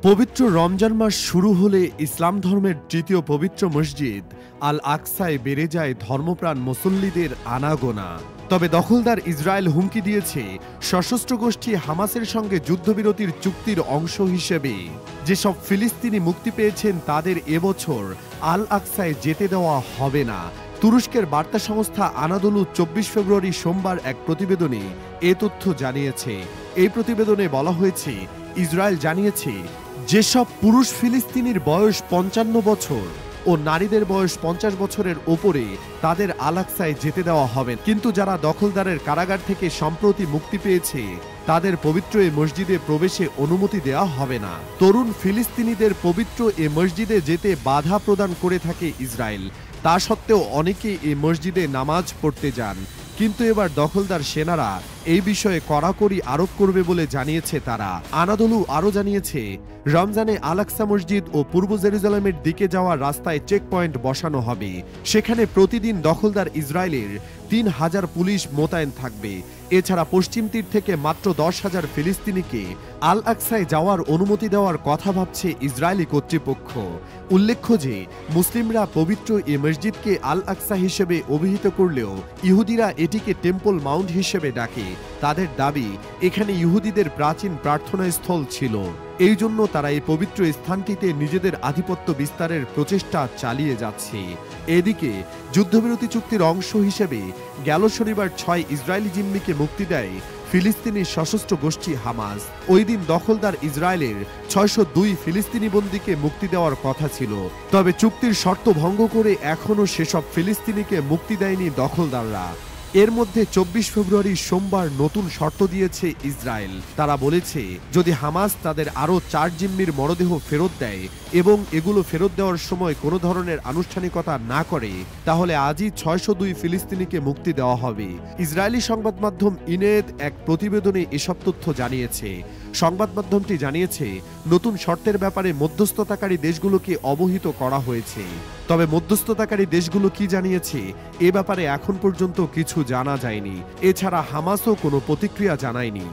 পবিত্র রমজান মাস শুরু হলে ইসলাম ধর্মের তৃতীয় পবিত্র মসজিদ আল আকসায় বেড়ে যায় ধর্মপ্রাণ মুসল্লিদের আনাগোনা। তবে দখলদার ইসরায়েল হুমকি দিয়েছে সশস্ত্র গোষ্ঠী হামাসের সঙ্গে যুদ্ধবিরতির চুক্তির অংশ হিসেবে যেসব ফিলিস্তিনি মুক্তি পেয়েছেন তাদের এবছর আল আকসায় যেতে দেওয়া হবে না। তুরস্কের বার্তা সংস্থা আনাদোলু ২৪ ফেব্রুয়ারি সোমবার এক প্রতিবেদনে এ তথ্য জানিয়েছে। এই প্রতিবেদনে বলা হয়েছে, ইসরায়েল জানিয়েছে যেসব পুরুষ ফিলিস্তিনির বয়স ৫৫ বছর ও নারীদের বয়স ৫০ বছরের ওপরে তাদের আল আকসায় যেতে দেওয়া হবে, কিন্তু যারা দখলদারের কারাগার থেকে সম্প্রতি মুক্তি পেয়েছে তাদের পবিত্র এ মসজিদে প্রবেশে অনুমতি দেওয়া হবে না। তরুণ ফিলিস্তিনিদের পবিত্র এ মসজিদে যেতে বাধা প্রদান করে থাকে ইসরায়েল। তা সত্ত্বেও অনেকে এই মসজিদে নামাজ পড়তে যান, কিন্তু এবার দখলদার সেনারা এই বিষয়ে কড়াকড়ি আরোপ করবে বলে জানিয়েছে তারা। আনাদোলু আরও জানিয়েছে, রমজানে আল আকসা মসজিদ ও পূর্ব জেরুজালেমের দিকে যাওয়ার রাস্তায় চেকপয়েন্ট বসানো হবে। সেখানে প্রতিদিন দখলদার ইসরায়েলের ৩,০০০ পুলিশ মোতায়েন থাকবে। এছাড়া পশ্চিম তীর থেকে মাত্র ১০,০০০ ফিলিস্তিনিকে আল আকসায় যাওয়ার অনুমতি দেওয়ার কথা ভাবছে ইসরায়েলি কর্তৃপক্ষ। উল্লেখ্য যে মুসলিমরা পবিত্র এ মসজিদকে আল আকসা হিসেবে অভিহিত করলেও ইহুদিরা এটিকে টেম্পল মাউন্ট হিসেবে ডাকে। তাদের দাবি, এখানে ইহুদিদের প্রাচীন প্রার্থনাস্থল ছিল, এই জন্য তারা এই পবিত্র স্থানটিতে নিজেদের আধিপত্য বিস্তারের প্রচেষ্টা চালিয়ে যাচ্ছে। এদিকে যুদ্ধবিরতি চুক্তির অংশ হিসেবে গেল শনিবার ৬ ইসরায়েলি জিম্মিকে মুক্তি দেয় ফিলিস্তিনি সশস্ত্র গোষ্ঠী হামাস। ওই দিন দখলদার ইসরায়েলের ৬০২ ফিলিস্তিনি বন্দীকে মুক্তি দেওয়ার কথা ছিল, তবে চুক্তির শর্ত ভঙ্গ করে এখনও সেসব ফিলিস্তিনিকে মুক্তি দেয়নি দখলদাররা। এর মধ্যে ২৪ ফেব্রুয়ারি সোমবার নতুন শর্ত দিয়েছে ইসরায়েল। তারা বলেছে, যদি হামাস তাদের আরও ৪ জিম্মির মরদেহ ফেরত দেয় এবং এগুলো ফেরত দেওয়ার সময় কোনো ধরনের আনুষ্ঠানিকতা না করে, তাহলে আজই ৬০২ ফিলিস্তিনিকে মুক্তি দেওয়া হবে। ইসরায়েলি সংবাদ মাধ্যম ইনেদ এক প্রতিবেদনে এসব তথ্য জানিয়েছে। সংবাদ মাধ্যমটি জানিয়েছে, নতুন শর্তের ব্যাপারে মধ্যস্থতাকারী দেশগুলোকে অবহিত করা হয়েছে। তবে মধ্যস্থতাকারী দেশগুলো কি জানিয়েছে এ ব্যাপারে এখন পর্যন্ত কিছু জানা যায়নি। এছাড়া হামাসও কোনো প্রতিক্রিয়া জানায়নি।